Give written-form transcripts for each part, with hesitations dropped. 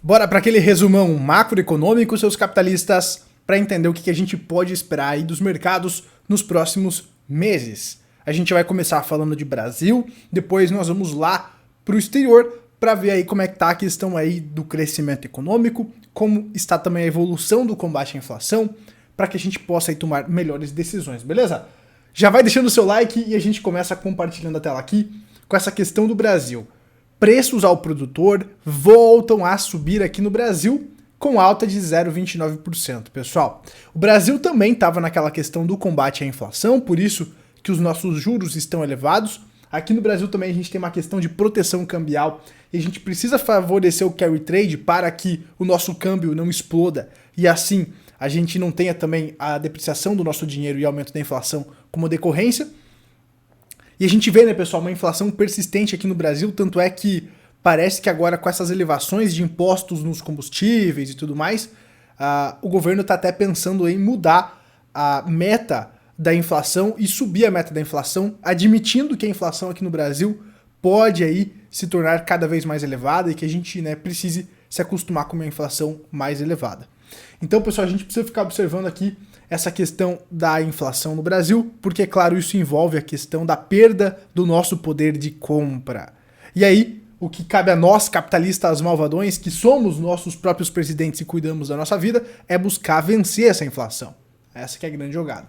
Bora para aquele resumão macroeconômico, seus capitalistas, para entender o que a gente pode esperar aí dos mercados nos próximos meses. A gente vai começar falando de Brasil, depois nós vamos lá para o exterior para ver aí como é que tá a questão aí do crescimento econômico, como está também a evolução do combate à inflação, para que a gente possa aí tomar melhores decisões, beleza? Já vai deixando o seu like e a gente começa compartilhando a tela aqui com essa questão do Brasil. Preços ao produtor voltam a subir aqui no Brasil com alta de 0,29%, pessoal. O Brasil também estava naquela questão do combate à inflação, por isso que os nossos juros estão elevados. Aqui no Brasil também a gente tem uma questão de proteção cambial e a gente precisa favorecer o carry trade para que o nosso câmbio não exploda e assim a gente não tenha também a depreciação do nosso dinheiro e aumento da inflação como decorrência. E a gente vê, né, pessoal, uma inflação persistente aqui no Brasil, tanto é que parece que agora com essas elevações de impostos nos combustíveis e tudo mais, o governo está até pensando em mudar a meta da inflação e subir a meta da inflação, admitindo que a inflação aqui no Brasil pode aí se tornar cada vez mais elevada e que a gente, né, precise se acostumar com uma inflação mais elevada. Então, pessoal, a gente precisa ficar observando aqui essa questão da inflação no Brasil, porque, claro, isso envolve a questão da perda do nosso poder de compra. E aí, o que cabe a nós, capitalistas malvadões, que somos nossos próprios presidentes e cuidamos da nossa vida, é buscar vencer essa inflação. Essa que é a grande jogada.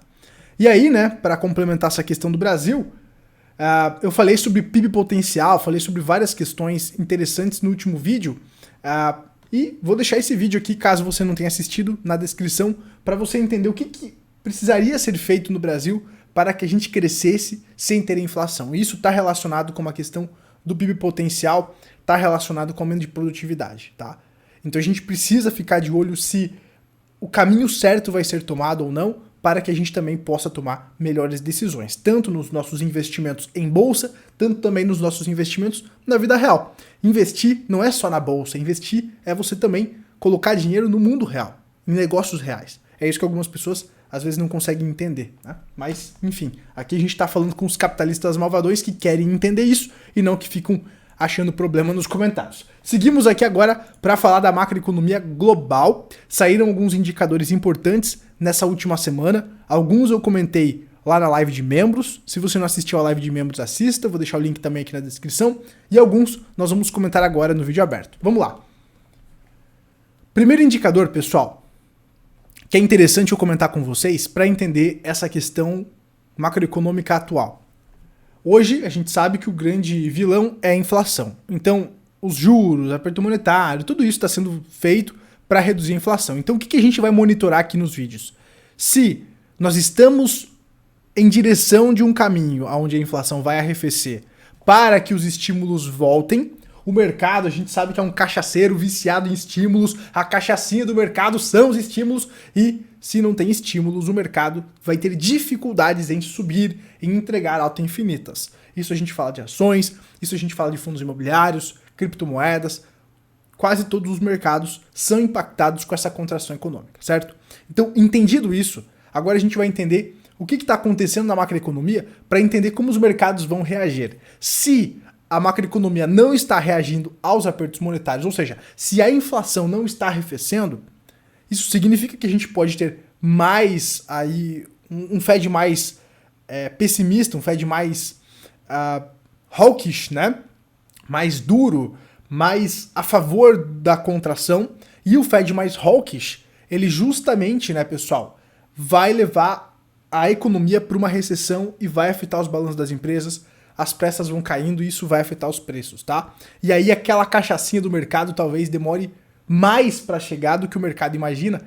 E aí, né, para complementar essa questão do Brasil, eu falei sobre PIB potencial, falei sobre várias questões interessantes no último vídeo, e vou deixar esse vídeo aqui, caso você não tenha assistido, na descrição, para você entender o que precisaria ser feito no Brasil para que a gente crescesse sem ter inflação. Isso está relacionado com uma questão do PIB potencial, está relacionado com o aumento de produtividade, tá? Então a gente precisa ficar de olho se o caminho certo vai ser tomado ou não, para que a gente também possa tomar melhores decisões, tanto nos nossos investimentos em bolsa, tanto também nos nossos investimentos na vida real. Investir não é só na bolsa, investir é você também colocar dinheiro no mundo real, em negócios reais. É isso que algumas pessoas às vezes não conseguem entender, né? Mas, enfim, aqui a gente está falando com os capitalistas malvadões que querem entender isso e não que ficam achando problema nos comentários. Seguimos aqui agora para falar da macroeconomia global. Saíram alguns indicadores importantes nessa última semana. Alguns eu comentei lá na live de membros. Se você não assistiu a live de membros, assista. Vou deixar o link também aqui na descrição. E alguns nós vamos comentar agora no vídeo aberto. Vamos lá. Primeiro indicador, pessoal, que é interessante eu comentar com vocês para entender essa questão macroeconômica atual. Hoje a gente sabe que o grande vilão é a inflação. Então, os juros, aperto monetário, tudo isso está sendo feito para reduzir a inflação. Então, o que a gente vai monitorar aqui nos vídeos? Se nós estamos em direção de um caminho onde a inflação vai arrefecer para que os estímulos voltem, o mercado, a gente sabe que é um cachaceiro viciado em estímulos, a cachaçinha do mercado são os estímulos e se não tem estímulos, o mercado vai ter dificuldades em subir, em entregar altas infinitas. Isso a gente fala de ações, isso a gente fala de fundos imobiliários, criptomoedas, quase todos os mercados são impactados com essa contração econômica, certo? Então, entendido isso, agora a gente vai entender o que está acontecendo na macroeconomia para entender como os mercados vão reagir. Se a macroeconomia não está reagindo aos apertos monetários, ou seja, se a inflação não está arrefecendo, isso significa que a gente pode ter mais aí um Fed mais pessimista, um Fed mais hawkish, né? Mais duro, mais a favor da contração, e o Fed mais hawkish, ele justamente, né, pessoal, vai levar a economia para uma recessão e vai afetar os balanços das empresas, as peças vão caindo e isso vai afetar os preços, tá? E aí aquela cachaçinha do mercado talvez demore mais para chegar do que o mercado imagina,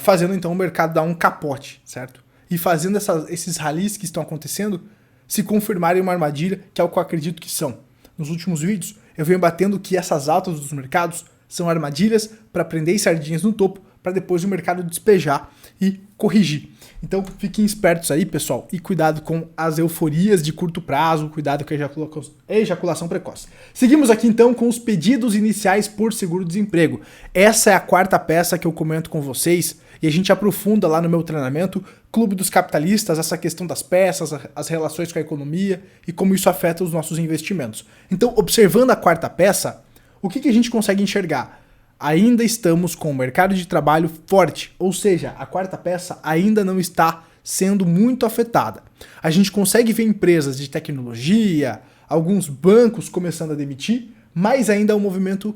fazendo então o mercado dar um capote, certo? E fazendo esses rallies que estão acontecendo se confirmarem uma armadilha, que é o que eu acredito que são. Nos últimos vídeos eu venho batendo que essas altas dos mercados são armadilhas para prender sardinhas no topo, para depois o mercado despejar e corrigir. Então fiquem espertos aí, pessoal, e cuidado com as euforias de curto prazo, cuidado com a ejaculação precoce. Seguimos aqui então com os pedidos iniciais por seguro-desemprego. Essa é a quarta peça que eu comento com vocês e a gente aprofunda lá no meu treinamento Clube dos Capitalistas, essa questão das peças, as relações com a economia e como isso afeta os nossos investimentos. Então, observando a quarta peça, o que a gente consegue enxergar? ainda estamos com o mercado de trabalho forte, ou seja, a quarta peça ainda não está sendo muito afetada. A gente consegue ver empresas de tecnologia, alguns bancos começando a demitir, mas ainda é um movimento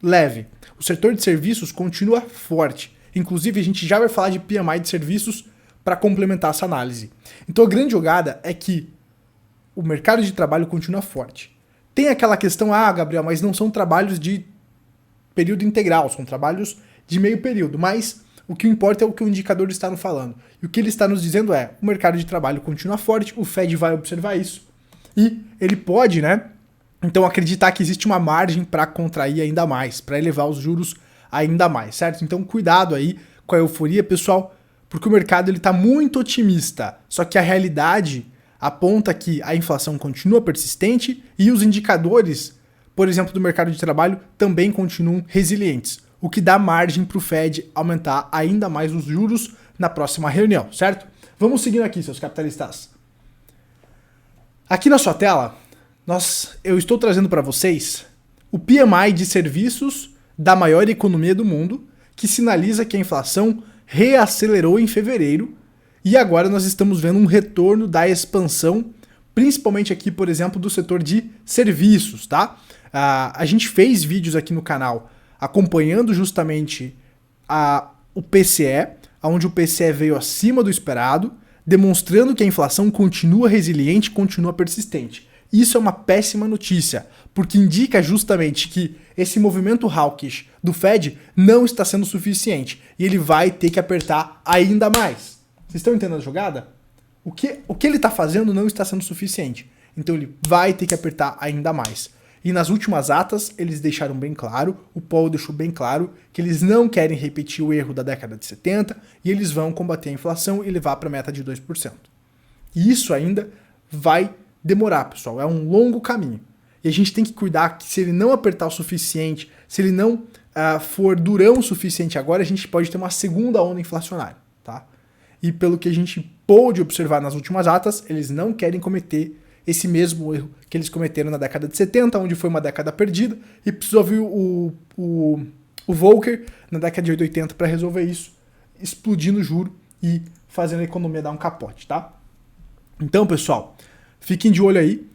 leve. O setor de serviços continua forte. Inclusive, a gente já vai falar de PMI de serviços para complementar essa análise. Então, a grande jogada é que o mercado de trabalho continua forte. Tem aquela questão, Gabriel, mas não são trabalhos de período integral, são trabalhos de meio período, mas o que importa é o que o indicador está nos falando. E o que ele está nos dizendo é, o mercado de trabalho continua forte, o Fed vai observar isso, e ele pode, então acreditar que existe uma margem para contrair ainda mais, para elevar os juros ainda mais, certo? Então cuidado aí com a euforia, pessoal, porque o mercado está muito otimista, só que a realidade aponta que a inflação continua persistente e os indicadores, por exemplo, do mercado de trabalho também continuam resilientes, o que dá margem para o Fed aumentar ainda mais os juros na próxima reunião, certo? Vamos seguindo aqui, seus capitalistas. Aqui na sua tela, eu estou trazendo para vocês o PMI de serviços da maior economia do mundo, que sinaliza que a inflação reacelerou em fevereiro e agora nós estamos vendo um retorno da expansão, principalmente aqui, por exemplo, do setor de serviços, tá? A gente fez vídeos aqui no canal acompanhando justamente o PCE, onde o PCE veio acima do esperado, demonstrando que a inflação continua resiliente, continua persistente. Isso é uma péssima notícia, porque indica justamente que esse movimento hawkish do Fed não está sendo suficiente e ele vai ter que apertar ainda mais. Vocês estão entendendo a jogada? O que ele está fazendo não está sendo suficiente, então ele vai ter que apertar ainda mais. E nas últimas atas, eles deixaram bem claro, o Powell deixou bem claro, que eles não querem repetir o erro da década de 70 e eles vão combater a inflação e levar para a meta de 2%. E isso ainda vai demorar, pessoal, é um longo caminho. E a gente tem que cuidar que se ele não apertar o suficiente, se ele não for durão o suficiente agora, a gente pode ter uma segunda onda inflacionária, tá? E pelo que a gente pôde observar nas últimas atas, eles não querem cometer esse mesmo erro que eles cometeram na década de 70, onde foi uma década perdida, e precisou vir o Volcker na década de 80 para resolver isso, explodindo o juro e fazendo a economia dar um capote, tá? Então, pessoal, fiquem de olho aí,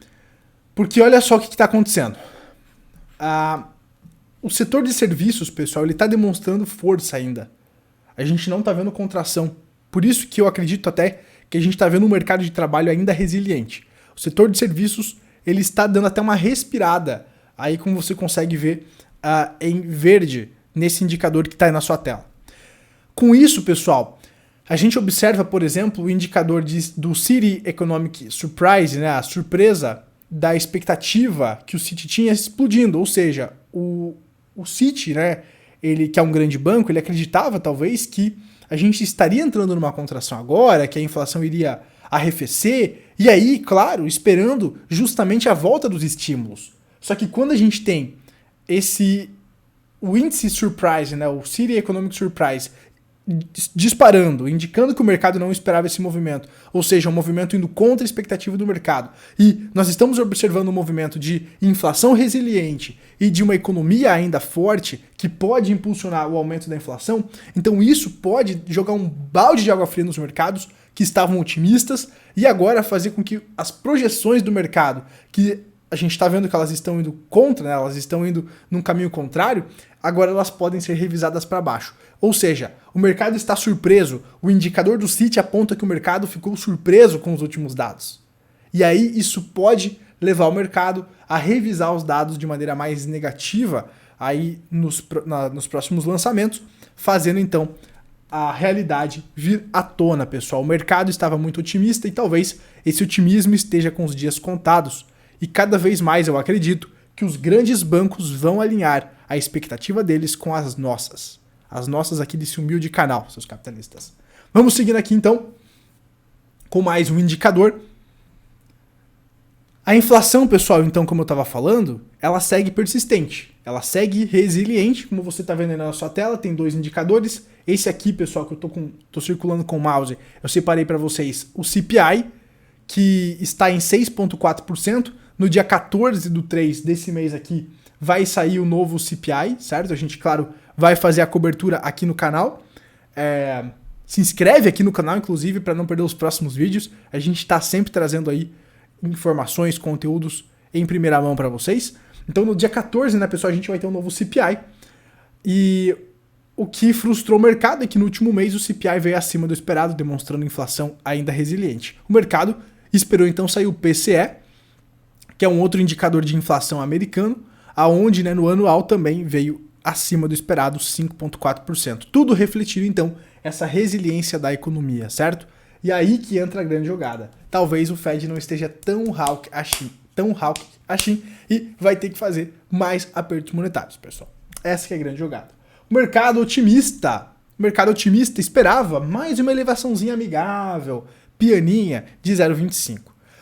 porque olha só o que está acontecendo. O setor de serviços, pessoal, ele está demonstrando força ainda. A gente não está vendo contração. Por isso que eu acredito até que a gente está vendo um mercado de trabalho ainda resiliente. O setor de serviços, ele está dando até uma respirada, aí como você consegue ver em verde, nesse indicador que está aí na sua tela. Com isso, pessoal, a gente observa, por exemplo, o indicador do Citi Economic Surprise, a surpresa da expectativa que o Citi tinha explodindo, ou seja, o Citi, ele que é um grande banco, ele acreditava talvez que a gente estaria entrando numa contração agora, que a inflação iria arrefecer, e aí, claro, esperando justamente a volta dos estímulos. Só que quando a gente tem o índice surprise, o Citi Economic Surprise, disparando, indicando que o mercado não esperava esse movimento, ou seja, um movimento indo contra a expectativa do mercado, e nós estamos observando um movimento de inflação resiliente e de uma economia ainda forte que pode impulsionar o aumento da inflação, então isso pode jogar um balde de água fria nos mercados que estavam otimistas e agora fazer com que as projeções do mercado, que a gente está vendo que elas estão indo contra, elas estão indo num caminho contrário, agora elas podem ser revisadas para baixo. Ou seja, o mercado está surpreso, o indicador do Citi aponta que o mercado ficou surpreso com os últimos dados. E aí isso pode levar o mercado a revisar os dados de maneira mais negativa aí nos próximos lançamentos, fazendo então a realidade vir à tona, pessoal. O mercado estava muito otimista e talvez esse otimismo esteja com os dias contados. E cada vez mais eu acredito que os grandes bancos vão alinhar a expectativa deles com as nossas. As nossas aqui desse humilde canal, seus capitalistas. Vamos seguindo aqui então com mais um indicador. A inflação, pessoal, então, como eu estava falando, ela segue persistente. Ela segue resiliente, como você está vendo aí na sua tela, tem dois indicadores. Esse aqui, pessoal, que eu tô circulando com o mouse, eu separei para vocês o CPI, que está em 6,4%. No dia 14/3 desse mês aqui, vai sair o novo CPI, certo? A gente, claro, vai fazer a cobertura aqui no canal. Se inscreve aqui no canal, inclusive, para não perder os próximos vídeos. A gente está sempre trazendo aí informações, conteúdos em primeira mão para vocês. Então, no dia 14, né, pessoal, a gente vai ter um novo CPI. E o que frustrou o mercado é que no último mês o CPI veio acima do esperado, demonstrando inflação ainda resiliente. O mercado esperou então sair o PCE, que é um outro indicador de inflação americano, aonde, né, no anual também veio acima do esperado, 5,4%. Tudo refletindo então essa resiliência da economia, certo? E aí que entra a grande jogada. Talvez o Fed não esteja tão hawk assim e vai ter que fazer mais apertos monetários, pessoal. Essa que é a grande jogada. O mercado otimista esperava mais uma elevaçãozinha amigável, pianinha, de 0,25.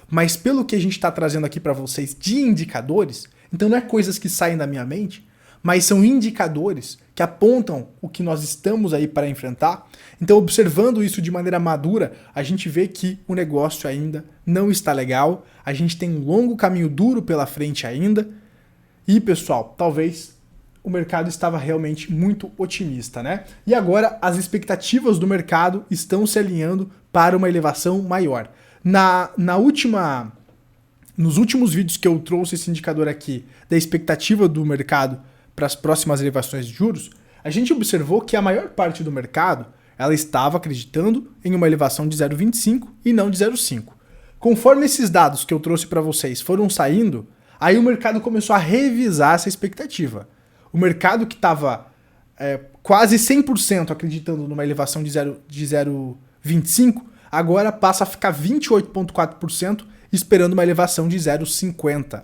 Mas pelo que a gente está trazendo aqui para vocês de indicadores, então não é coisas que saem da minha mente, mas são indicadores que apontam o que nós estamos aí para enfrentar. Então, observando isso de maneira madura, a gente vê que o negócio ainda não está legal, a gente tem um longo caminho duro pela frente ainda. E, pessoal, talvez o mercado estava realmente muito otimista, né? E agora as expectativas do mercado estão se alinhando para uma elevação maior. Nos últimos vídeos que eu trouxe esse indicador aqui da expectativa do mercado para as próximas elevações de juros, a gente observou que a maior parte do mercado ela estava acreditando em uma elevação de 0,25 e não de 0,5. Conforme esses dados que eu trouxe para vocês foram saindo, aí o mercado começou a revisar essa expectativa. O mercado que estava quase 100% acreditando numa elevação de 0,25, agora passa a ficar 28,4% esperando uma elevação de 0,50%.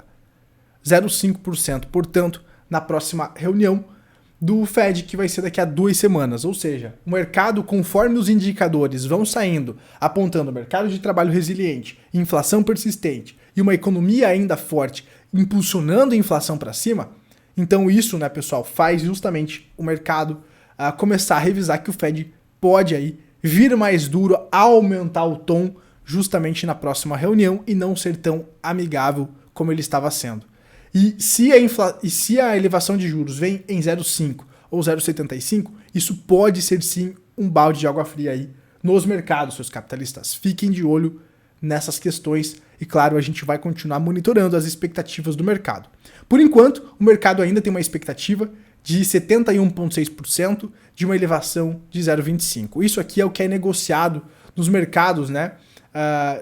0,5%. Portanto, na próxima reunião do Fed, que vai ser daqui a 2 semanas. Ou seja, o mercado, conforme os indicadores vão saindo, apontando mercado de trabalho resiliente, inflação persistente e uma economia ainda forte, impulsionando a inflação para cima, então isso, né, pessoal, faz justamente o mercado começar a revisar que o Fed pode aí vir mais duro, aumentar o tom justamente na próxima reunião e não ser tão amigável como ele estava sendo. E se a elevação de juros vem em 0,5 ou 0,75, isso pode ser sim um balde de água fria aí nos mercados, seus capitalistas. Fiquem de olho nessas questões e, claro, a gente vai continuar monitorando as expectativas do mercado. Por enquanto, o mercado ainda tem uma expectativa de 71,6% de uma elevação de 0,25. Isso aqui é o que é negociado nos mercados, né,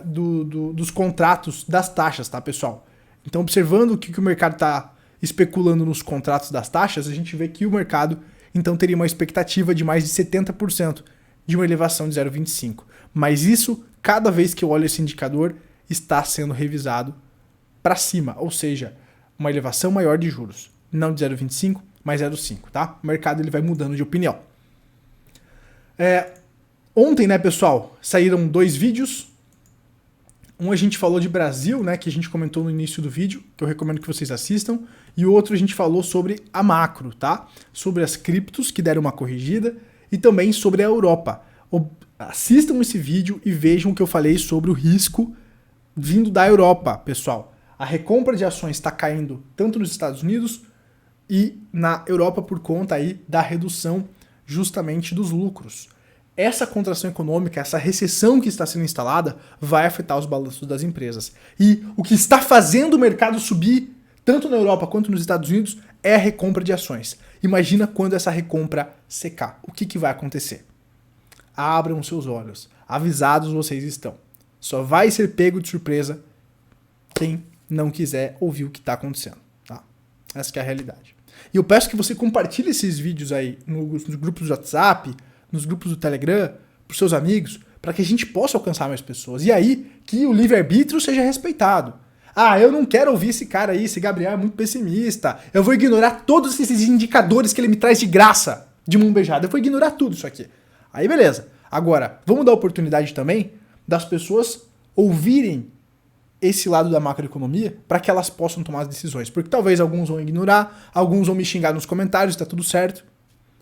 dos contratos das taxas, tá, pessoal? Então, observando o que o mercado está especulando nos contratos das taxas, a gente vê que o mercado então teria uma expectativa de mais de 70% de uma elevação de 0,25. Mas isso, cada vez que eu olho esse indicador, está sendo revisado para cima, ou seja, uma elevação maior de juros. Não de 0,25, mas 0,5, tá? O mercado ele vai mudando de opinião. Ontem, né, pessoal, saíram 2 vídeos. Um a gente falou de Brasil, né, que a gente comentou no início do vídeo, que eu recomendo que vocês assistam. E o outro a gente falou sobre a macro, tá? Sobre as criptos que deram uma corrigida e também sobre a Europa. Assistam esse vídeo e vejam o que eu falei sobre o risco vindo da Europa, pessoal. A recompra de ações está caindo tanto nos Estados Unidos e na Europa por conta aí da redução justamente dos lucros. Essa contração econômica, essa recessão que está sendo instalada, vai afetar os balanços das empresas. E o que está fazendo o mercado subir, tanto na Europa quanto nos Estados Unidos, é a recompra de ações. Imagina quando essa recompra secar. O que vai acontecer? Abram seus olhos. Avisados vocês estão. Só vai ser pego de surpresa quem não quiser ouvir o que está acontecendo. Tá? Essa que é a realidade. E eu peço que você compartilhe esses vídeos aí nos grupos do WhatsApp, nos grupos do Telegram, para os seus amigos, para que a gente possa alcançar mais pessoas. E aí, que o livre-arbítrio seja respeitado. Ah, eu não quero ouvir esse cara aí, esse Gabriel é muito pessimista. Eu vou ignorar todos esses indicadores que ele me traz de graça, de mão beijada. Eu vou ignorar tudo isso aqui. Aí beleza. Agora, vamos dar oportunidade também das pessoas ouvirem esse lado da macroeconomia para que elas possam tomar as decisões. Porque talvez alguns vão ignorar, alguns vão me xingar nos comentários, tá tudo certo.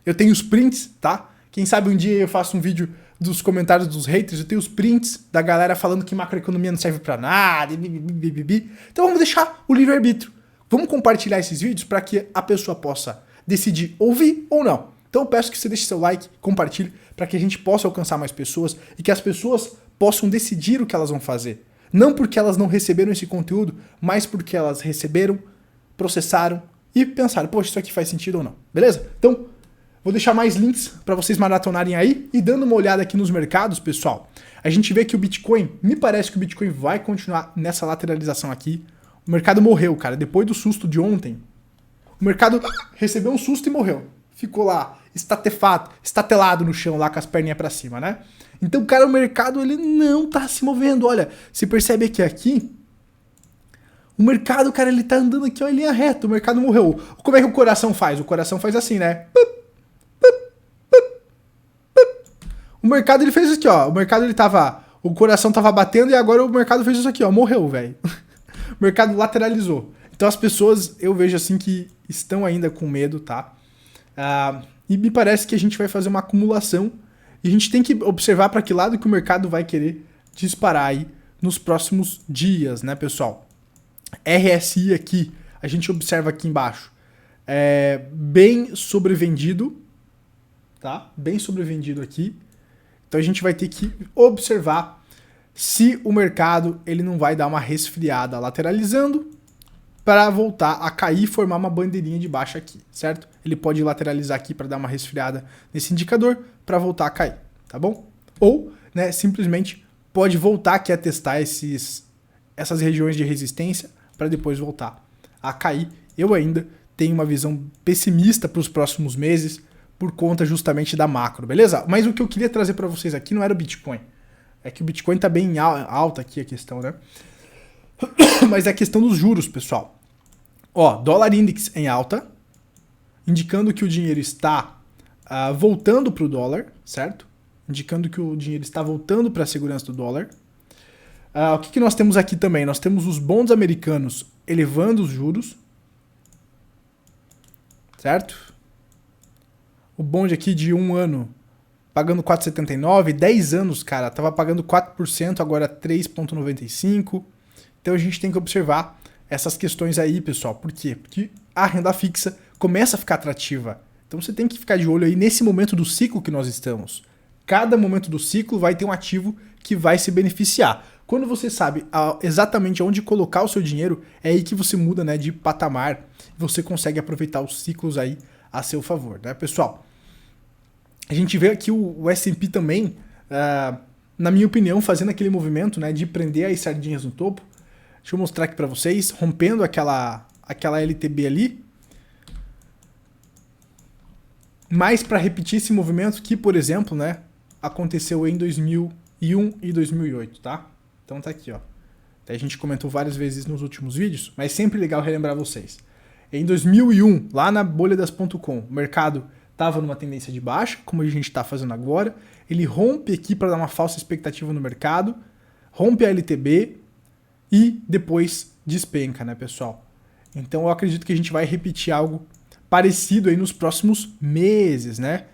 Eu tenho os prints, tá? Quem sabe um dia eu faço um vídeo dos comentários dos haters, eu tenho os prints da galera falando que macroeconomia não serve pra nada, então vamos deixar o livre-arbítrio. Vamos compartilhar esses vídeos para que a pessoa possa decidir ouvir ou não. Então eu peço que você deixe seu like, compartilhe, para que a gente possa alcançar mais pessoas e que as pessoas possam decidir o que elas vão fazer. Não porque elas não receberam esse conteúdo, mas porque elas receberam, processaram e pensaram, poxa, isso aqui faz sentido ou não. Beleza? Então, vou deixar mais links para vocês maratonarem aí e dando uma olhada aqui nos mercados, pessoal. A gente vê que o Bitcoin, me parece que o Bitcoin vai continuar nessa lateralização aqui. O mercado morreu, cara. Depois do susto de ontem, o mercado recebeu um susto e morreu. Ficou lá, estatelado no chão, lá com as perninhas para cima, né? Então, cara, o mercado ele não tá se movendo. Olha, você percebe que aqui, o mercado, cara, ele tá andando aqui, ó, em linha reta. O mercado morreu. Como é que o coração faz? O coração faz assim, né? O mercado ele fez isso aqui, ó. O mercado ele tava, o coração tava batendo e agora o mercado fez isso aqui, ó. Morreu, velho. O mercado lateralizou. Então as pessoas, eu vejo assim que estão ainda com medo, tá? E me parece que a gente vai fazer uma acumulação e a gente tem que observar para que lado que o mercado vai querer disparar aí nos próximos dias, né, pessoal? RSI aqui, a gente observa aqui embaixo, bem sobrevendido, tá? Bem sobrevendido aqui. Então a gente vai ter que observar se o mercado ele não vai dar uma resfriada lateralizando para voltar a cair e formar uma bandeirinha de baixa aqui, certo? Ele pode lateralizar aqui para dar uma resfriada nesse indicador para voltar a cair, tá bom? Ou, né, simplesmente pode voltar aqui a testar essas regiões de resistência para depois voltar a cair. Eu ainda tenho uma visão pessimista para os próximos meses por conta justamente da macro, beleza? Mas o que eu queria trazer para vocês aqui não era o Bitcoin. É que o Bitcoin tá bem alta aqui a questão, né? Mas é a questão dos juros, pessoal. Ó, dólar index em alta, indicando que o dinheiro está voltando para o dólar, certo? Indicando que o dinheiro está voltando para a segurança do dólar. O que nós temos aqui também? Nós temos os bonds americanos elevando os juros, certo? O bond aqui de 1 ano pagando 4,79, 10 anos, cara, tava pagando 4%, agora 3,95%. Então a gente tem que observar essas questões aí, pessoal. Por quê? Porque a renda fixa começa a ficar atrativa. Então você tem que ficar de olho aí nesse momento do ciclo que nós estamos. Cada momento do ciclo vai ter um ativo que vai se beneficiar. Quando você sabe exatamente onde colocar o seu dinheiro, é aí que você muda, né, de patamar. Você consegue aproveitar os ciclos aí a seu favor, né, pessoal? A gente vê aqui o S&P também, na minha opinião, fazendo aquele movimento, né, de prender as sardinhas no topo. Deixa eu mostrar aqui para vocês, rompendo aquela LTB ali. Mas para repetir esse movimento que, por exemplo, né, aconteceu em 2001 e 2008, tá? Então tá aqui, ó. A gente comentou várias vezes nos últimos vídeos, mas sempre legal relembrar vocês. Em 2001, lá na bolha das .com, o mercado estava numa tendência de baixa, como a gente está fazendo agora. Ele rompe aqui para dar uma falsa expectativa no mercado, rompe a LTB e depois despenca, né, pessoal? Então eu acredito que a gente vai repetir algo parecido aí nos próximos meses, né?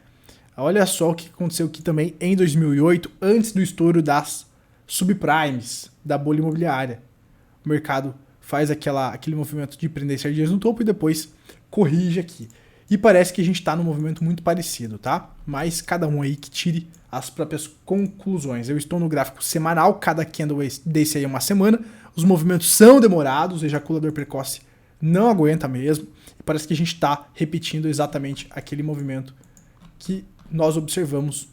Olha só o que aconteceu aqui também em 2008, antes do estouro das subprimes, da bolha imobiliária. O mercado faz aquele movimento de prender sardinhas no topo e depois corrige aqui. E parece que a gente está num movimento muito parecido, tá? Mas cada um aí que tire as próprias conclusões. Eu estou no gráfico semanal, cada candle desse aí é uma semana. Os movimentos são demorados, o ejaculador precoce não aguenta mesmo. E parece que a gente está repetindo exatamente aquele movimento que nós observamos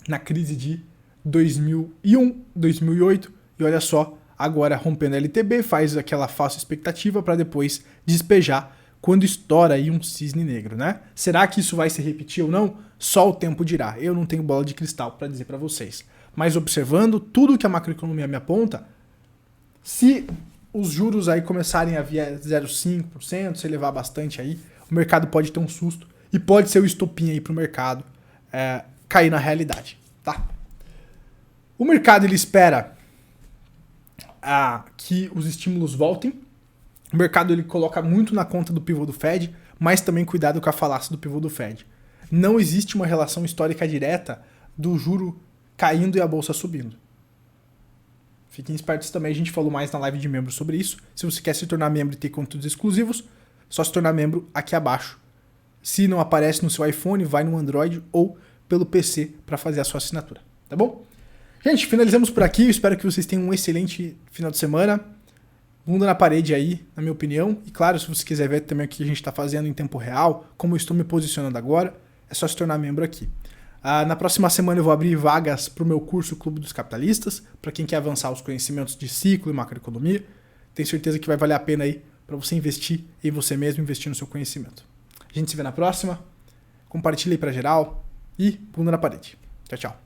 na crise de 2001, 2008. E olha só, agora rompendo a LTB, faz aquela falsa expectativa para depois despejar quando estoura aí um cisne negro, né? Será que isso vai se repetir ou não? Só o tempo dirá. Eu não tenho bola de cristal para dizer para vocês. Mas observando tudo que a macroeconomia me aponta, se os juros aí começarem a vir a 0,5%, se elevar bastante aí, o mercado pode ter um susto e pode ser o estopim aí para o mercado cair na realidade, tá? O mercado ele espera que os estímulos voltem. O mercado ele coloca muito na conta do pivô do Fed, mas também cuidado com a falácia do pivô do Fed. Não existe uma relação histórica direta do juro caindo e a bolsa subindo. Fiquem espertos também, a gente falou mais na live de membros sobre isso. Se você quer se tornar membro e ter conteúdos exclusivos, só se tornar membro aqui abaixo. Se não aparece no seu iPhone, vai no Android ou pelo PC para fazer a sua assinatura, tá bom? Gente, finalizamos por aqui. Eu espero que vocês tenham um excelente final de semana. Bunda na parede aí, na minha opinião. E claro, se você quiser ver também o que a gente está fazendo em tempo real, como eu estou me posicionando agora, é só se tornar membro aqui. Na próxima semana eu vou abrir vagas para o meu curso Clube dos Capitalistas, para quem quer avançar os conhecimentos de ciclo e macroeconomia. Tenho certeza que vai valer a pena aí para você investir em você mesmo, investir no seu conhecimento. A gente se vê na próxima. Compartilhe aí para geral e bunda na parede. Tchau, tchau.